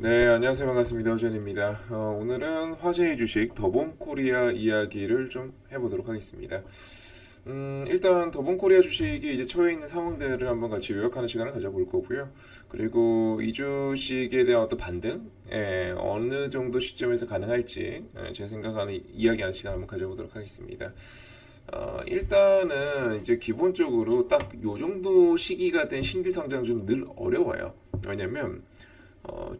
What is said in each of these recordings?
네, 안녕하세요. 반갑습니다. 허전입니다. 오늘은 화제의 주식 더본코리아 이야기를 좀 해보도록 하겠습니다. 일단 더본코리아 주식이 이제 처해 있는 상황들을 한번 같이 요약하는 시간을 가져볼 거고요. 그리고 이 주식에 대한 어떤 반등, 어느 정도 시점에서 가능할지 제 생각하는 이야기하는 시간 한번 가져보도록 하겠습니다. 일단은 이제 기본적으로 딱 요 정도 시기가 된 신규 상장주는 늘 어려워요. 왜냐면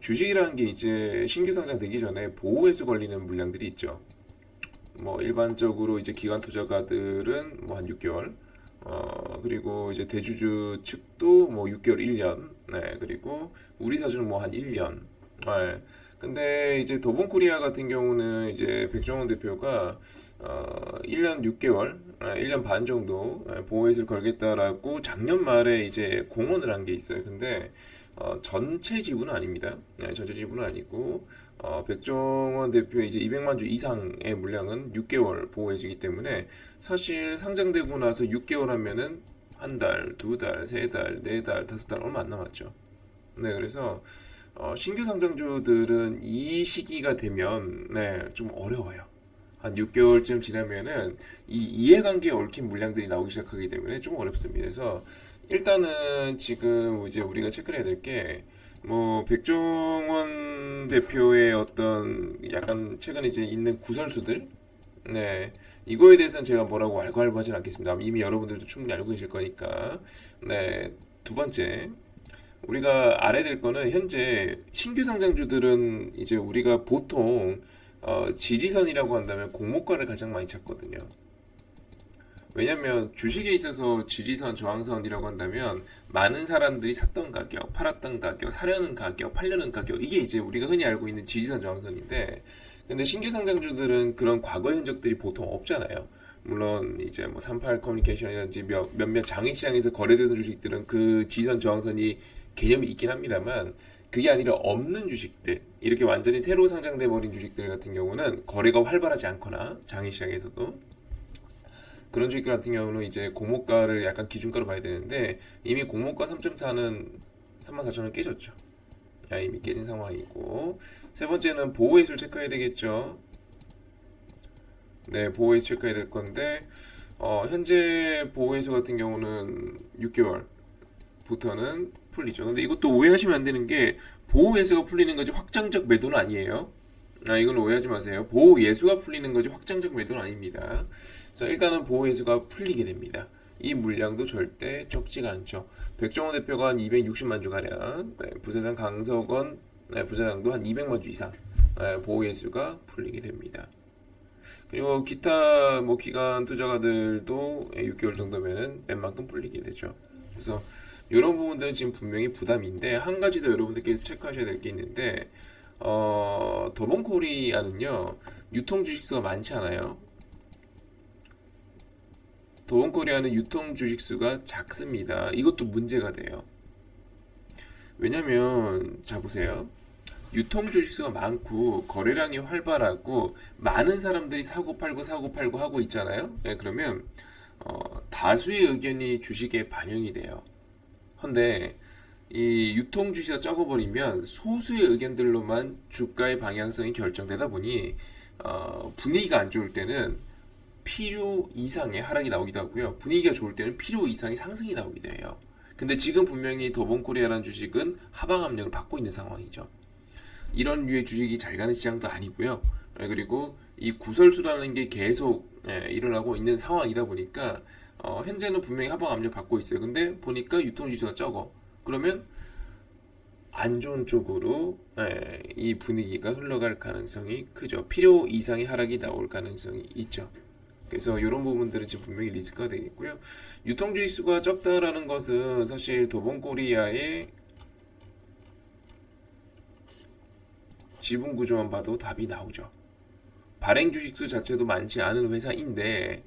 주식이라는 게 이제 신규 상장되기 전에 보호회수 걸리는 물량들이 있죠. 뭐 일반적으로 이제 기관 투자가들은 뭐 한 6개월, 그리고 이제 대주주 측도 뭐 6개월, 1년, 네, 그리고 우리 사주는 뭐 한 1년. 네. 근데 이제 더본코리아 같은 경우는 이제 백종원 대표가 1년 6개월, 1년 반 정도 보호회수를 걸겠다라고 작년 말에 이제 공언을 한 게 있어요. 근데 전체 지분은 아닙니다. 네, 전체 지분은 아니고 백종원 대표의 이제 200만 주 이상의 물량은 6개월 보호해주기 때문에 사실 상장되고 나서 6개월 하면은 한 달, 두 달, 세 달, 네 달, 다섯 달 얼마 안 남았죠. 네, 그래서 신규 상장주들은 이 시기가 되면 좀 어려워요. 한 6개월쯤 지나면은 이 이해관계에 얽힌 물량들이 나오기 시작하기 때문에 좀 어렵습니다. 그래서 일단은 지금 이제 우리가 체크를 해야 될 게 뭐 백종원 대표의 어떤 약간 최근에 이제 있는 구설수들, 이거에 대해서는 제가 뭐라고 왈가왈부하진 않겠습니다. 이미 여러분들도 충분히 알고 계실 거니까. 두 번째, 우리가 알아야 될 거는 현재 신규 상장주들은 이제 우리가 보통 지지선이라고 한다면 공모가를 가장 많이 찾거든요. 왜냐면 주식에 있어서 지지선, 저항선이라고 한다면 많은 사람들이 샀던 가격, 팔았던 가격, 사려는 가격, 팔려는 가격, 이게 이제 우리가 흔히 알고 있는 지지선, 저항선인데, 근데 신규 상장주들은 그런 과거의 흔적들이 보통 없잖아요. 물론 이제 뭐 38 커뮤니케이션이라든지 몇몇 장외시장에서 거래되는 주식들은 그 지지선, 저항선이 개념이 있긴 합니다만, 그게 아니라 없는 주식들, 이렇게 완전히 새로 상장돼 버린 주식들 같은 경우는 거래가 활발하지 않거나 장외시장에서도 그런 주식 같은 경우는 이제 공모가를 약간 기준가로 봐야 되는데 이미 공모가 3.4는 34,000원 깨졌죠. 이미 깨진 상황이고, 세 번째는 보호회수를 체크해야 되겠죠. 네, 보호회수 체크해야 될 건데 현재 보호회수 같은 경우는 6개월부터는 풀리죠. 근데 이것도 오해하시면 안 되는 게 보호회수가 풀리는 거지 확장적 매도는 아니에요. 이건 오해하지 마세요. 보호 예수가 풀리는 거지 확장적 매도는 아닙니다. 자, 일단은 보호 예수가 풀리게 됩니다. 이 물량도 절대 적지가 않죠. 백종원 대표가 한 260만 주 가량, 부사장 강석원 부사장도 한 200만 주 이상 보호 예수가 풀리게 됩니다. 그리고 기타 뭐 기관 투자가들도 6개월 정도면은 웬만큼 풀리게 되죠. 그래서 이런 부분들은 지금 분명히 부담인데 한 가지 더 여러분들께서 체크하셔야 될 게 있는데 더본코리아는요 유통 주식수가 많지 않아요. 더본코리아는 유통 주식수가 작습니다. 이것도 문제가 돼요. 왜냐면 자 보세요. 유통 주식수가 많고 거래량이 활발하고 많은 사람들이 사고 팔고 하고 있잖아요. 그러면 다수의 의견이 주식에 반영이 돼요. 근데 이 유통 주식이 적어버리면 소수의 의견들로만 주가의 방향성이 결정되다 보니 분위기가 안 좋을 때는 필요 이상의 하락이 나오기도 하고요. 분위기가 좋을 때는 필요 이상의 상승이 나오기도 해요. 근데 지금 분명히 더본코리아라는 주식은 하방 압력을 받고 있는 상황이죠. 이런 류의 주식이 잘 가는 시장도 아니고요. 그리고 이 구설수라는 게 계속 일어나고 있는 상황이다 보니까 현재는 분명히 하방 압력 받고 있어요. 근데 보니까 유통 주식수가 적어. 그러면 안 좋은 쪽으로 이 분위기가 흘러갈 가능성이 크죠. 필요 이상의 하락이 나올 가능성이 있죠. 그래서 이런 부분들은 지금 분명히 리스크가 되겠고요. 유통주의 수가 적다라는 것은 사실 더본코리아의 지분 구조만 봐도 답이 나오죠. 발행 주식수 자체도 많지 않은 회사인데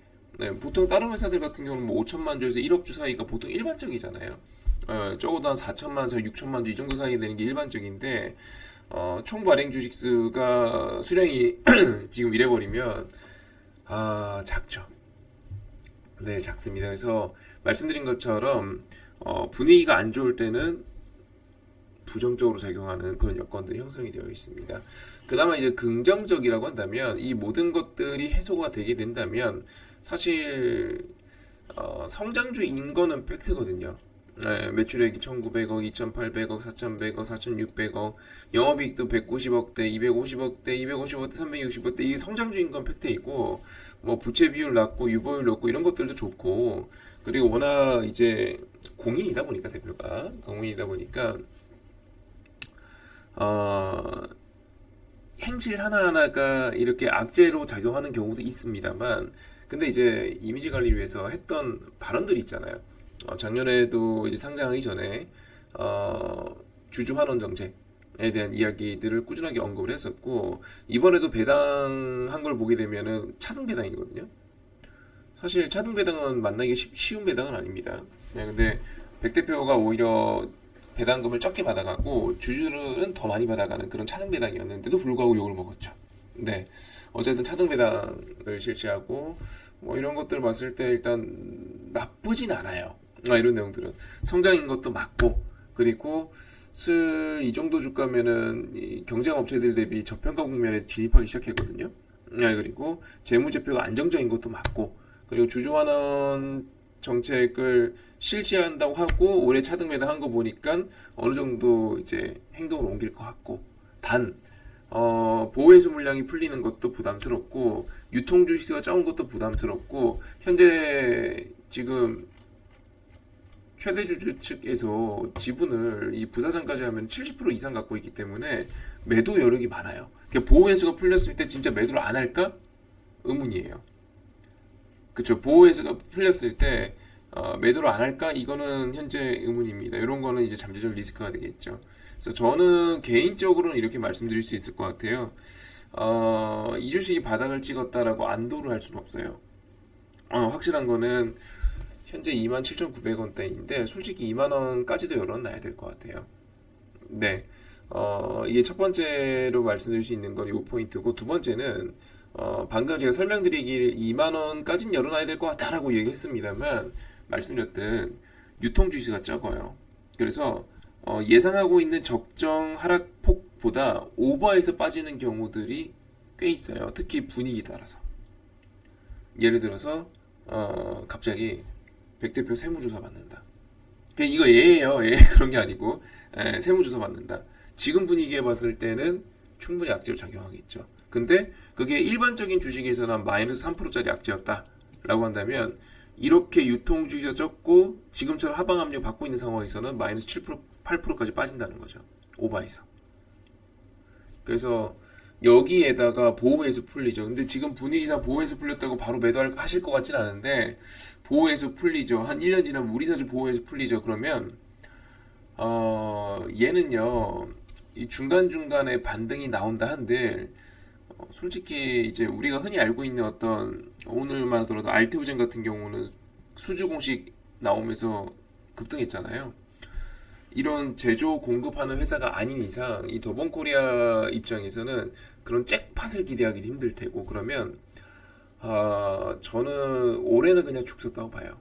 보통 다른 회사들 같은 경우는 뭐 5천만 주에서 1억 주 사이가 보통 일반적이잖아요. 적어도 한 4천만 주, 6천만 주 이 정도 사이 되는 게 일반적인데 총 발행 주식수가 수량이 지금 이래버리면 작죠. 네, 작습니다. 그래서 말씀드린 것처럼 분위기가 안 좋을 때는 부정적으로 작용하는 그런 여건들이 형성이 되어 있습니다. 그나마 이제 긍정적이라고 한다면 이 모든 것들이 해소가 되게 된다면 사실 성장주인 거는 팩트거든요. 네, 매출액이 1,900억, 2,800억, 4,100억, 4,600억, 영업이익도 190억대, 250억대, 250억대, 360억대 이게 성장주인 건 팩트이고 뭐 부채 비율 낮고 유보율 높고 이런 것들도 좋고 그리고 워낙 이제 공인이다 보니까 어, 행실 하나하나가 이렇게 악재로 작용하는 경우도 있습니다만 근데 이제 이미지 관리를 위해서 했던 발언들이 있잖아요. 작년에도 이제 상장하기 전에 주주 환원 정책에 대한 이야기들을 꾸준하게 언급을 했었고 이번에도 배당한 걸 보게 되면은 차등 배당이거든요. 사실 차등 배당은 만나기 쉬운 배당은 아닙니다. 네, 근데 백 대표가 오히려 배당금을 적게 받아가고 주주들은 더 많이 받아가는 그런 차등 배당이었는데도 불구하고 욕을 먹었죠. 네, 어쨌든 차등 배당을 실시하고 뭐 이런 것들 봤을 때 일단 나쁘진 않아요. 이런 내용들은 성장인 것도 맞고 그리고 슬 이 정도 주가면은 이 경쟁 업체들 대비 저평가 국면에 진입하기 시작했거든요. 그리고 재무제표가 안정적인 것도 맞고 그리고 주주환원 정책을 실시한다고 하고 올해 차등 매당한 거 보니까 어느 정도 이제 행동을 옮길 것 같고 단 보호해수 물량이 풀리는 것도 부담스럽고 유통 주식수가 적은 것도 부담스럽고 현재 지금 최대 주주 측에서 지분을 이 부사장까지 하면 70% 이상 갖고 있기 때문에 매도 여력이 많아요. 그러니까 보호해수가 풀렸을 때 진짜 매도를 안 할까? 의문이에요. 그쵸? 보호해수가 풀렸을 때 매도를 안 할까? 이거는 현재 의문입니다. 이런 거는 이제 잠재적 리스크가 되겠죠. 그래서 저는 개인적으로는 이렇게 말씀드릴 수 있을 것 같아요. 이 주식이 바닥을 찍었다라고 안도를 할 수는 없어요. 확실한 거는 현재 27,900원대인데 솔직히 2만원까지도 열어놔야 될 것 같아요. 네. 이게 첫 번째로 말씀드릴 수 있는 건 이 포인트고 두 번째는 방금 제가 설명드리길 2만원까지는 열어놔야 될 것 같다라고 얘기했습니다만 말씀드렸듯 유통 주식이 적어요. 그래서 예상하고 있는 적정 하락폭보다 오버해서 빠지는 경우들이 꽤 있어요. 특히 분위기 따라서. 예를 들어서 갑자기 백 대표 세무조사 받는다. 이거 예예요. 예. 그런 게 아니고 세무조사 받는다. 지금 분위기에 봤을 때는 충분히 악재로 작용하겠죠. 근데 그게 일반적인 주식에서는 한 마이너스 3%짜리 악재였다라고 한다면 이렇게 유통 주식이 적고 지금처럼 하방 압력 받고 있는 상황에서는 마이너스 7%, 8%까지 빠진다는 거죠. 오버해서. 그래서 여기에다가 보호해수 풀리죠. 근데 지금 분위기상 보호해수 풀렸다고 바로 매도하실 것 같진 않은데 보호해수 풀리죠. 한 1년 지나면 우리사주 보호해수 풀리죠. 그러면 얘는요 이 중간중간에 반등이 나온다 한들 솔직히 이제 우리가 흔히 알고 있는 어떤 오늘만 하더라도 알테오젠 같은 경우는 수주 공식 나오면서 급등했잖아요. 이런 제조 공급하는 회사가 아닌 이상 이 더본코리아 입장에서는 그런 잭팟을 기대하기 힘들 테고 그러면 저는 올해는 그냥 죽었다고 봐요.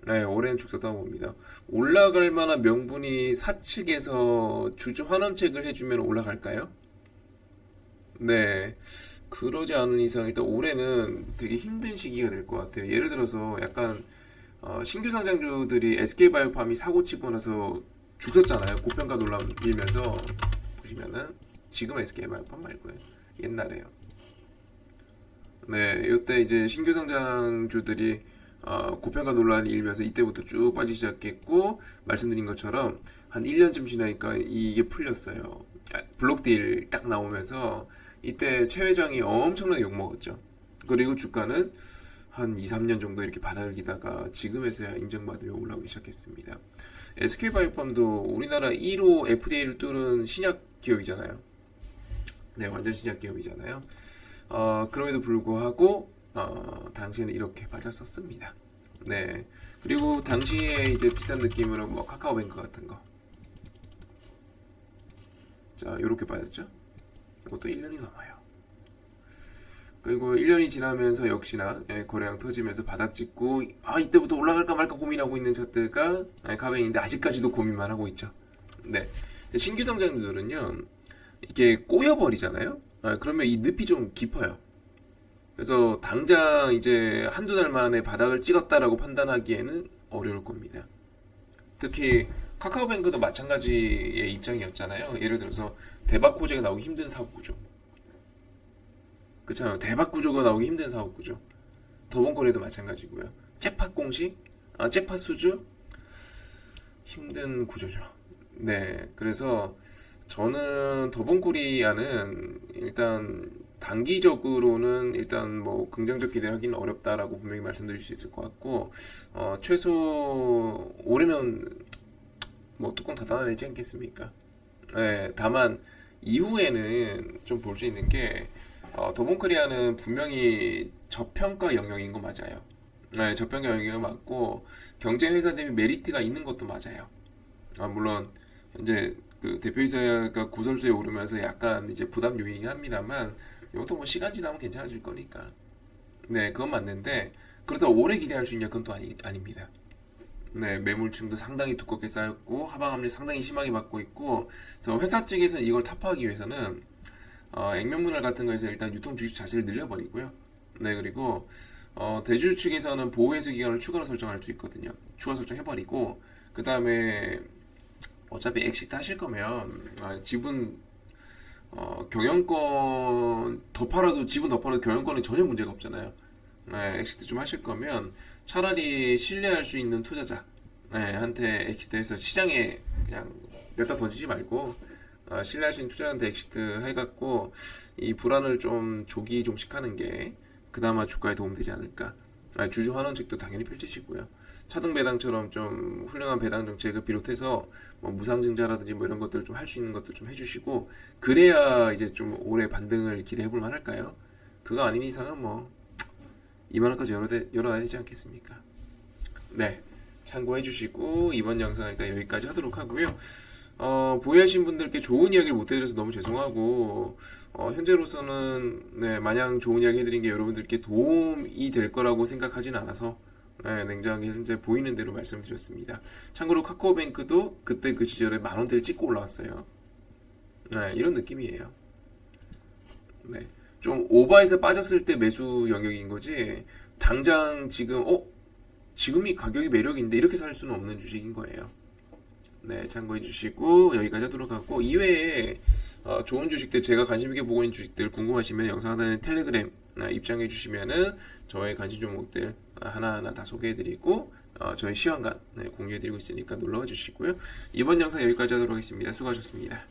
네, 올해는 죽었다고 봅니다. 올라갈 만한 명분이 사측에서 주주 환원책을 해주면 올라갈까요? 네, 그러지 않은 이상 일단 올해는 되게 힘든 시기가 될 것 같아요. 예를 들어서 약간 신규 상장주들이 SK바이오팜이 사고 치고 나서 죽었잖아요. 고평가 논란 일면서 보시면은 지금 SK바이오팜 말고요. 옛날에요. 네, 이때 이제 신규 상장주들이 고평가 논란이 일면서 이때부터 쭉 빠지기 시작했고 말씀드린 것처럼 한 1년쯤 지나니까 이게 풀렸어요. 블록딜 딱 나오면서 이때 최 회장이 엄청나게 욕먹었죠. 그리고 주가는 한 2, 3년 정도 이렇게 바닥을 기다가 지금에서야 인정받으며 올라오기 시작했습니다. SK바이오팜도 우리나라 1호 FDA를 뚫은 신약 기업이잖아요. 네, 완전 신약 기업이잖아요. 그럼에도 불구하고 당시에는 이렇게 빠졌었습니다. 네, 그리고 당시에 이제 비싼 느낌으로 뭐 카카오뱅크 같은 거, 자, 요렇게 빠졌죠. 이것도 1년이 넘어요. 그리고 1년이 지나면서 역시나 거래량 터지면서 바닥 찍고 이때부터 올라갈까 말까 고민하고 있는 차트가 카뱅인데 아직까지도 고민만 하고 있죠. 네, 신규 상장주들은요, 이게 꼬여버리잖아요. 그러면 이 늪이 좀 깊어요. 그래서 당장 이제 한두 달 만에 바닥을 찍었다라고 판단하기에는 어려울 겁니다. 특히 카카오뱅크도 마찬가지의 입장이었잖아요. 예를 들어서 대박 호재가 나오기 힘든 사업 구조. 그렇잖아요. 대박 구조가 나오기 힘든 사업 구조. 더본거래도 마찬가지고요. 잭팟 공식, 잭팟 수주 힘든 구조죠. 네, 그래서 저는 더본코리아는 일단 단기적으로는 일단 뭐 긍정적 기대를 하기는 어렵다라고 분명히 말씀드릴 수 있을 것 같고 최소 올해는 뭐 뚜껑 닫아야 되지 않겠습니까? 네, 다만 이후에는 좀 볼 수 있는 게 더본코리아는 분명히 저평가 영역인 거 맞아요. 네, 저평가 영역이 맞고 경쟁 회사 대비 메리트가 있는 것도 맞아요. 물론 현재 그 대표이사가 구설수에 오르면서 약간 이제 부담 요인이긴 합니다만 이것도 뭐 시간 지나면 괜찮아질 거니까. 네, 그건 맞는데 그렇다고 오래 기대할 수 있냐 그건 또 아닙니다. 네, 매물층도 상당히 두껍게 쌓였고 하방 압력 상당히 심하게 받고 있고 그래서 회사 측에서는 이걸 타파하기 위해서는 액면분할 같은 거에서 일단 유통 주식 자체를 늘려버리고요. 네, 그리고 대주 측에서는 보호해소 기간을 추가로 설정할 수 있거든요. 추가 설정해버리고 그 다음에 어차피 엑시트 하실 거면 지분 경영권 더 팔아도 지분 더 팔아도 경영권은 전혀 문제가 없잖아요. 네, 엑시트 좀 하실 거면 차라리 신뢰할 수 있는 투자자 한테 엑시트해서 시장에 그냥 냈다 던지지 말고 신뢰할 수 있는 투자자한테 엑시트 해갖고 이 불안을 좀 조기 종식하는 게 그나마 주가에 도움되지 않을까. 주주 환원책도 당연히 펼치시고요. 차등 배당처럼 좀 훌륭한 배당 정책을 비롯해서 뭐 무상증자라든지 뭐 이런 것들 좀 할 수 있는 것들 좀 해주시고 그래야 이제 좀 올해 반등을 기대해볼 만할까요? 그거 아닌 이상은 뭐 2만 원까지 열어야 되지 않겠습니까? 네, 참고해주시고 이번 영상 일단 여기까지 하도록 하고요. 보유하신 분들께 좋은 이야기를 못 해드려서 너무 죄송하고 현재로서는 네, 마냥 좋은 이야기 해드린 게 여러분들께 도움이 될 거라고 생각하진 않아서 네, 냉정하게 현재 보이는 대로 말씀드렸습니다. 참고로 카카오뱅크도 그때 그 시절에 만 원대를 찍고 올라왔어요. 네, 이런 느낌이에요. 네, 좀 오버해서 빠졌을 때 매수 영역인 거지 당장 지금이 가격이 매력인데 이렇게 살 수는 없는 주식인 거예요. 네, 참고해 주시고 여기까지 하도록 하고 이외에 좋은 주식들 제가 관심 있게 보고 있는 주식들 궁금하시면 영상 하단에 텔레그램 입장해 주시면은 저의 관심 종목들 하나하나 다 소개해 드리고 저의 시황관 공유해 드리고 있으니까 놀러와 주시고요. 이번 영상 여기까지 하도록 하겠습니다. 수고하셨습니다.